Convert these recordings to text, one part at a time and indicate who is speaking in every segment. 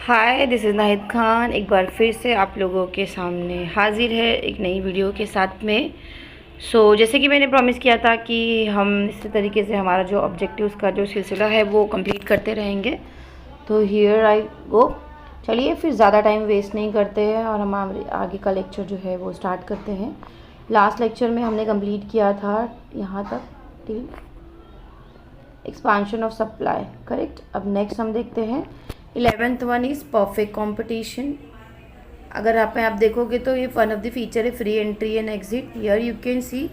Speaker 1: Hi, this is Nahid Khan. एक बार फिर से आप लोगों के सामने हाजिर है एक नई वीडियो के साथ में। जैसे कि मैंने प्रॉमिस किया था कि हम इसी तरीके से हमारा जो ऑब्जेक्टिव्स का जो सिलसिला है वो कंप्लीट करते रहेंगे। तो हियर आई गो। चलिए फिर ज़्यादा टाइम वेस्ट नहीं करते हैं और हम आगे का लेक्चर जो है वो स्टार्ट करते हैं। लास्ट लेक्चर में हमने कंप्लीट किया था यहाँ तक till expansion of supply, correct. अब नेक्स्ट हम देखते हैं 11th one is perfect competition. अगर आप देखोगे तो ये वन ऑफ द फीचर है free entry and exit. Here you can see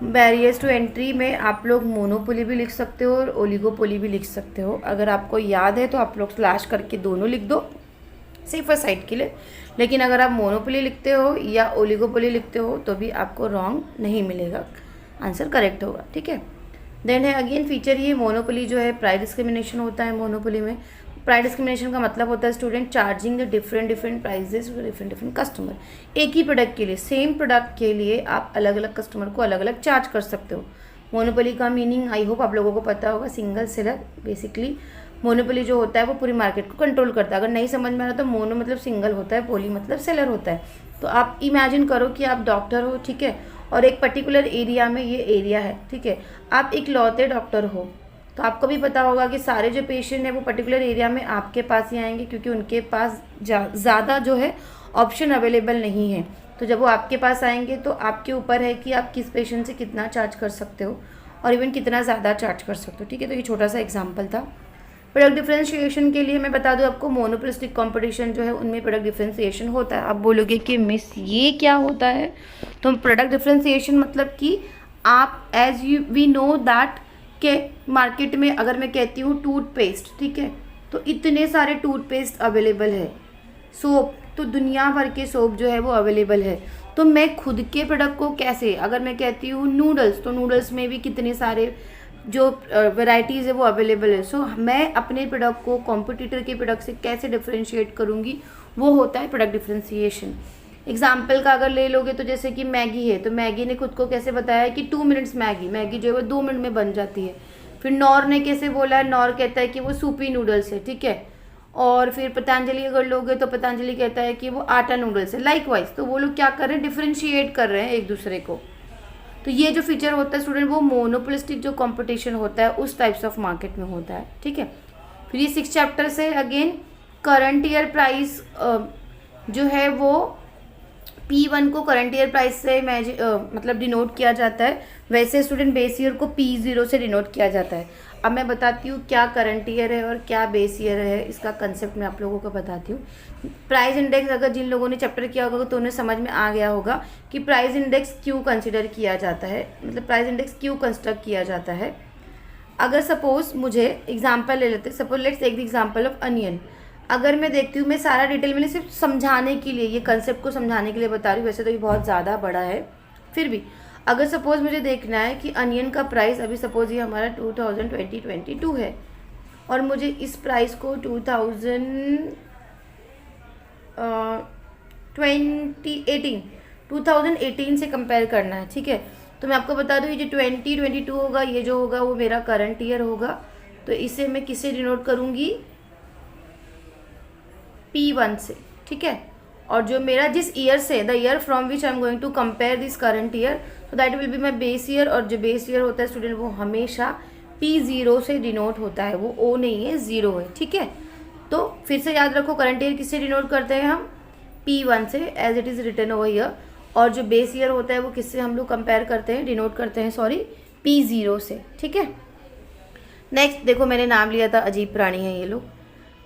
Speaker 1: barriers to entry में आप लोग मोनोपोली भी लिख सकते हो और ओलिगोपोली भी लिख सकते हो। अगर आपको याद है तो आप लोग स्लैश करके दोनों लिख दो सेफर साइड के लिए। लेकिन अगर आप मोनोपोली लिखते हो या ओलिगोपोली लिखते हो तो भी आपको रॉन्ग नहीं मिलेगा, आंसर करेक्ट होगा, ठीक है। देन है अगेन फीचर ये मोनोपोली जो है प्राइस डिस्क्रिमिनेशन होता है। मोनोपोली में प्राइस डिस्क्रिमिनेशन का मतलब होता है student charging the different prices different customer. एक ही प्रोडक्ट के लिए, सेम प्रोडक्ट के लिए आप अलग अलग कस्टमर को अलग अलग चार्ज कर सकते हो। मोनोपोली का मीनिंग आई होप आप लोगों को पता होगा, सिंगल सेलर। बेसिकली मोनोपोली जो होता है वो पूरी मार्केट को कंट्रोल करता है। अगर नहीं समझ में आ रहा तो मोनो मतलब सिंगल होता है, पोली मतलब सेलर होता है। तो आप इमेजिन करो कि आप डॉक्टर हो, ठीक है, और एक पर्टिकुलर एरिया में ये एरिया है, ठीक है। आप इकलौते डॉक्टर हो तो आपको भी पता होगा कि सारे जो पेशेंट हैं वो पर्टिकुलर एरिया में आपके पास ही आएंगे, क्योंकि उनके पास ज़्यादा जो है ऑप्शन अवेलेबल नहीं है। तो जब वो आपके पास आएंगे तो आपके ऊपर है कि आप किस पेशेंट से कितना चार्ज कर सकते हो और इवन कितना ज़्यादा चार्ज कर सकते हो, ठीक है। तो ये छोटा सा एग्जाम्पल था। प्रोडक्ट डिफ्रेंशिएशन के लिए मैं बता दूं आपको, मोनोपोलिस्टिक कंपटीशन जो है उनमें प्रोडक्ट डिफ्रेंशिएशन होता है। आप बोलोगे कि मिस ये क्या होता है? तो प्रोडक्ट डिफ्रेंशिएशन मतलब कि आप as you we know that के मार्केट में अगर मैं कहती हूँ टूथपेस्ट, ठीक है, तो इतने सारे टूथपेस्ट अवेलेबल है। सोप तो दुनिया भर के सोप जो है वो अवेलेबल है। तो मैं खुद के प्रोडक्ट को कैसे, अगर मैं कहती हूँ नूडल्स, तो नूडल्स में भी कितने सारे जो वैरायटीज़ है वो अवेलेबल है। मैं अपने प्रोडक्ट को कॉम्पिटिटर के प्रोडक्ट से कैसे डिफ्रेंशिएट करूँगी, वो होता है प्रोडक्ट डिफ्रेंशिएशन। एग्जाम्पल का अगर ले लोगे तो जैसे कि मैगी है, तो मैगी ने खुद को कैसे बताया कि 2 मिनट्स मैगी जो है वो 2 मिनट में बन जाती है। फिर नॉर ने कैसे बोला है, नॉर कहता है कि वो सूपी नूडल्स है, ठीक है। और फिर पतंजलि अगर लोगे तो पतंजलि कहता है कि वो आटा नूडल्स है, लाइकवाइज। तो वो लोग क्या कर रहे हैं, डिफ्रेंशिएट कर रहे हैं एक दूसरे को। तो ये जो फीचर होता है स्टूडेंट वो मोनोपोलिस्टिक जो कंपटीशन होता है उस टाइप्स ऑफ मार्केट में होता है, ठीक है। फिर ये 6 चैप्टर से अगेन करंट ईयर प्राइस जो है वो P1 को करंट ईयर प्राइस से मतलब डिनोट किया जाता है। वैसे स्टूडेंट बेस ईयर को P0 से डिनोट किया जाता है। अब मैं बताती हूँ क्या करंट ईयर है और क्या बेस ईयर है, इसका कंसेप्ट मैं आप लोगों को बताती हूँ। प्राइस इंडेक्स अगर जिन लोगों ने चैप्टर किया होगा तो उन्हें समझ में आ गया होगा कि प्राइस इंडेक्स क्यों कंसिडर किया जाता है, मतलब प्राइस इंडेक्स क्यों कंस्ट्रक्ट किया जाता है। अगर सपोज मुझे एग्जाम्पल ले लेते, suppose let's take the example of onion. अगर मैं देखती हूँ, मैं सारा डिटेल मैंने सिर्फ समझाने के लिए, ये कंसेप्ट को समझाने के लिए बता रही हूँ, वैसे तो ये बहुत ज़्यादा बड़ा है। फिर भी अगर सपोज़ मुझे देखना है कि अनियन का प्राइस अभी सपोज़ ये हमारा 2022 है और मुझे इस प्राइस को 2018 से कंपेयर करना है, ठीक है। तो मैं आपको बता दूँ ये जो 2022 होगा, ये जो होगा वो मेरा करंट ईयर होगा। तो इसे मैं किससे डिनोट करूँगी, P1 से, ठीक है। और जो मेरा जिस ईयर से, the year from which I am going to compare this current year, तो that will be my base year. और जो बेस ईयर होता है स्टूडेंट वो हमेशा P0 से डिनोट होता है, वो O नहीं है, 0 है, ठीक है। तो फिर से याद रखो करंट ईयर किससे डिनोट करते हैं हम, P1 से, as it is written over year. और जो बेस ईयर होता है वो किससे हम लोग कंपेयर करते हैं, डिनोट करते हैं, सॉरी, P0 से, ठीक है। नेक्स्ट देखो मैंने नाम लिया था, अजीब प्राणी है ये लोग।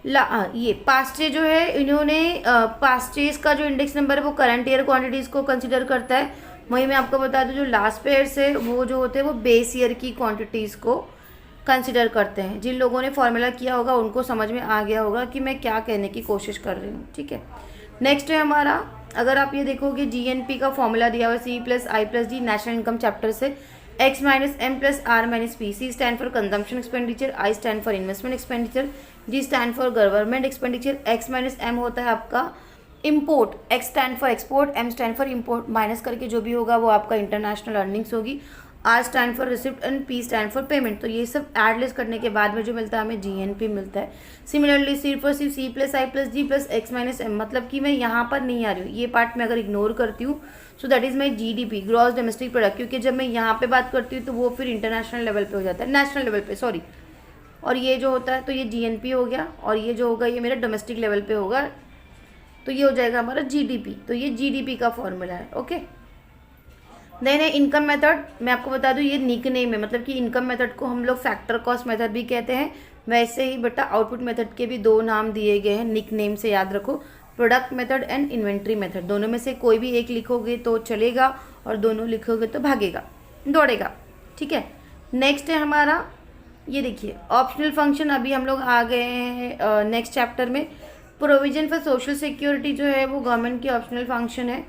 Speaker 1: ये पास्टे जो है, इन्होंने पास्टेज का जो इंडेक्स नंबर है वो करंट ईयर क्वांटिटीज़ को कंसिडर करता है। वहीं मैं आपको बता दूं जो लास्ट पेयर्स है वो जो होते हैं वो बेस ईयर की क्वांटिटीज़ को कंसिडर करते हैं। जिन लोगों ने फॉर्मूला किया होगा उनको समझ में आ गया होगा कि मैं क्या कहने की कोशिश कर रही हूँ, ठीक है। नेक्स्ट है हमारा, अगर आप ये देखोगे GNP का फॉर्मूला दिया हुआ C+I+D नेशनल इनकम चैप्टर से, X minus M plus R minus P। C stand for consumption expenditure, I stand for investment expenditure, G stand for government expenditure, X minus M होता है आपका import, X stand for export, M stand for import, minus करके जो भी होगा वो आपका international earnings होगी। R stand for receipt and P stand for payment. तो ये सब ऐड लिस्ट करने के बाद में जो मिलता है हमें GNP मिलता है। सिमिलरली सिर्फ और सिर्फ C+I+D+X-M, मतलब कि मैं यहाँ पर नहीं आ रही हूँ, ये पार्ट मैं अगर इग्नोर करती हूँ so that is my GDP, gross domestic product, क्योंकि जब मैं यहाँ पे बात करती हूँ तो वो फिर इंटरनेशनल लेवल पे हो जाता है, नेशनल लेवल पे सॉरी। और ये जो होता है तो ये GNP हो गया, और ये जो होगा ये मेरा डोमेस्टिक लेवल पे होगा, तो ये हो जाएगा हमारा GDP। तो ये GDP का फॉर्मूला है। ओके, देन है इनकम मेथड। मैं आपको बता दूं ये निक नेम है, मतलब कि इनकम मेथड को हम लोग फैक्टर कॉस्ट मेथड भी कहते हैं। वैसे ही बेटा आउटपुट मेथड के भी दो नाम दिए गए हैं, निक नेम से याद रखो, product method and inventory method. दोनों में से कोई भी एक लिखोगे तो चलेगा, और दोनों लिखोगे तो भागेगा, दौड़ेगा। ठीक है, नेक्स्ट है हमारा, ये देखिए ऑप्शनल फंक्शन। अभी हम लोग आ गए हैं नेक्स्ट चैप्टर में। प्रोविजन फॉर सोशल सिक्योरिटी जो है वो गवर्नमेंट की ऑप्शनल फंक्शन है,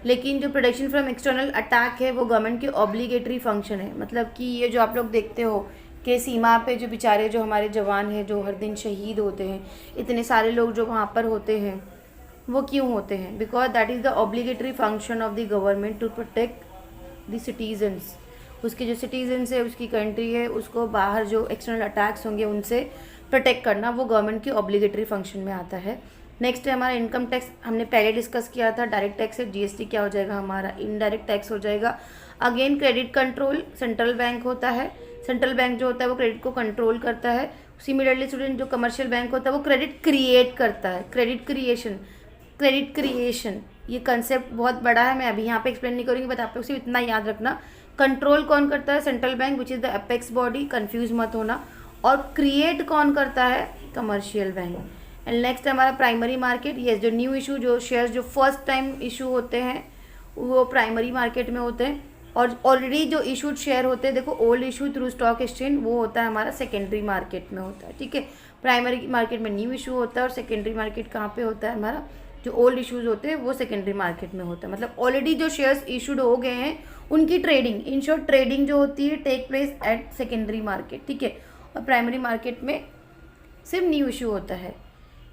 Speaker 1: लेकिन जो प्रोटेक्शन फ्रॉम एक्सटर्नल अटैक है वो गवर्नमेंट की ऑब्लिगेटरी फंक्शन है। मतलब कि ये जो आप लोग देखते हो कि सीमा पे जो बेचारे जो हमारे जवान हैं जो हर दिन शहीद होते हैं, इतने सारे लोग जो वहाँ पर होते हैं, वो क्यों होते हैं? Because that is the obligatory function of the government to protect the citizens. उसके जो सिटीजन्स है, उसकी कंट्री है, उसको बाहर जो एक्सटर्नल अटैक्स होंगे उनसे प्रोटेक्ट करना, वो गवर्नमेंट की ऑब्लिगेटरी फंक्शन में आता है। नेक्स्ट है हमारा इनकम टैक्स। हमने पहले डिस्कस किया था, डायरेक्ट टैक्स है, GST क्या हो जाएगा हमारा, इनडायरेक्ट टैक्स हो जाएगा। Again credit control, central bank होता है, सेंट्रल बैंक जो होता है वो क्रेडिट को कंट्रोल करता है। सिमिलरली स्टूडेंट जो कमर्शियल बैंक होता है वो क्रेडिट क्रिएट करता है, क्रेडिट क्रिएशन। ये कंसेप्ट बहुत बड़ा है, मैं अभी यहाँ पे एक्सप्लेन नहीं करूँगी, बट आप लोग सिर्फ इतना याद रखना, कंट्रोल कौन करता है? Central bank, which is the apex body, confuse मत होना। और क्रिएट कौन करता है? Commercial bank. एंड नेक्स्ट है हमारा प्राइमरी मार्केट। ये जो न्यू इशू, जो शेयर्स जो फर्स्ट टाइम इशू होते हैं वो प्राइमरी मार्केट में होते हैं, और ऑलरेडी जो इशूड शेयर होते हैं, देखो old issue through stock exchange, वो होता है हमारा सेकेंडरी मार्केट में होता है। ठीक है, प्राइमरी मार्केट में न्यू इशू होता है, और सेकेंडरी मार्केट कहाँ पे होता है हमारा, जो ओल्ड इशूज़ होते हैं वो सेकेंडरी मार्केट में होता है। मतलब ऑलरेडी जो शेयर्स इशूड हो गए हैं उनकी ट्रेडिंग, इन शॉर्ट ट्रेडिंग जो होती है take place at secondary market. ठीक है, और प्राइमरी मार्केट में सिर्फ न्यू इशू होता है।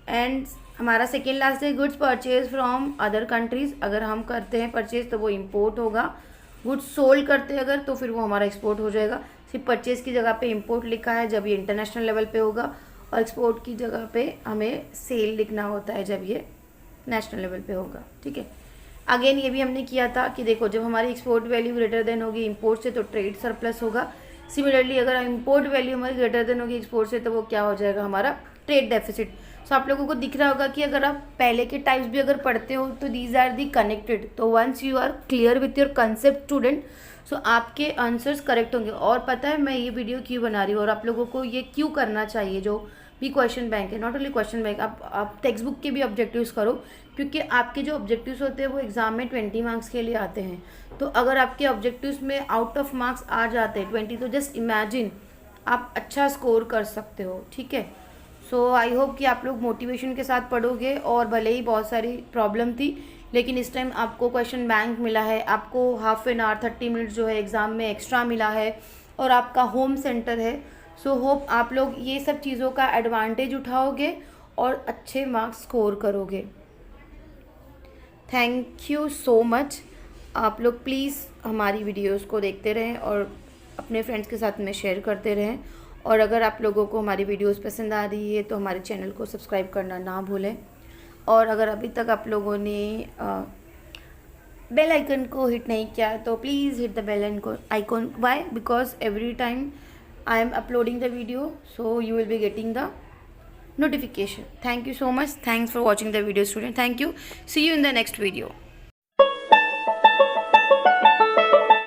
Speaker 1: एंड हमारा सेकेंड लास्ट है goods purchase from other countries. अगर हम करते हैं परचेज तो वो इम्पोर्ट होगा, गुड्स सोल्ड करते हैं अगर तो फिर वो हमारा एक्सपोर्ट हो जाएगा। सिर्फ परचेज की जगह पे इम्पोर्ट लिखा है जब ये इंटरनेशनल लेवल पे होगा, और एक्सपोर्ट की जगह पे हमें सेल लिखना होता है जब ये नेशनल लेवल पे होगा। ठीक है, अगेन ये भी हमने किया था कि देखो जब हमारी एक्सपोर्ट वैल्यू ग्रेटर देन होगी इम्पोर्ट से तो ट्रेड सरप्लस होगा। सिमिलरली अगर इम्पोर्ट वैल्यू हमारी ग्रेटर देन होगी एक्सपोर्ट से तो वो क्या हो जाएगा हमारा ट्रेड डेफिसिट। सो आप लोगों को दिख रहा होगा कि अगर आप पहले के टाइप्स भी अगर पढ़ते हो तो दीज आर दी कनेक्टेड। तो once you are clear with your concept student, so आपके आंसर्स करेक्ट होंगे। और पता है मैं ये वीडियो क्यों बना रही हूँ और आप लोगों को ये क्यों करना चाहिए, जो भी क्वेश्चन बैंक है, नॉट ओनली क्वेश्चन बैंक, आप टेक्स्ट बुक के भी ऑब्जेक्टिव्स करो, क्योंकि आपके जो ऑब्जेक्टिव्स होते हैं वो एग्जाम में 20 मार्क्स के लिए आते हैं। तो अगर आपके ऑब्जेक्टिव्स में आउट ऑफ मार्क्स आ जाते हैं 20, तो जस्ट इमेजिन आप अच्छा स्कोर कर सकते हो। ठीक है, सो आई होप कि आप लोग मोटिवेशन के साथ पढ़ोगे, और भले ही बहुत सारी प्रॉब्लम थी लेकिन इस टाइम आपको क्वेश्चन बैंक मिला है, आपको हाफ एन आवर 30 मिनट्स जो है एग्ज़ाम में एक्स्ट्रा मिला है, और आपका होम सेंटर है। सो होप आप लोग ये सब चीज़ों का एडवांटेज उठाओगे और अच्छे मार्क्स स्कोर करोगे। Thank you so much. आप लोग प्लीज़ हमारी वीडियोस को देखते रहें और अपने फ्रेंड्स के साथ में शेयर करते रहें, और अगर आप लोगों को हमारी वीडियोस पसंद आ रही है तो हमारे चैनल को सब्सक्राइब करना ना भूलें। और अगर अभी तक आप लोगों ने बेल आइकन को हिट नहीं किया तो please hit the bell icon. Why? Because every time I am uploading the video, so you will be getting the notification. Thank you so much. Thanks for watching the video, student. Thank you. See you in the next video.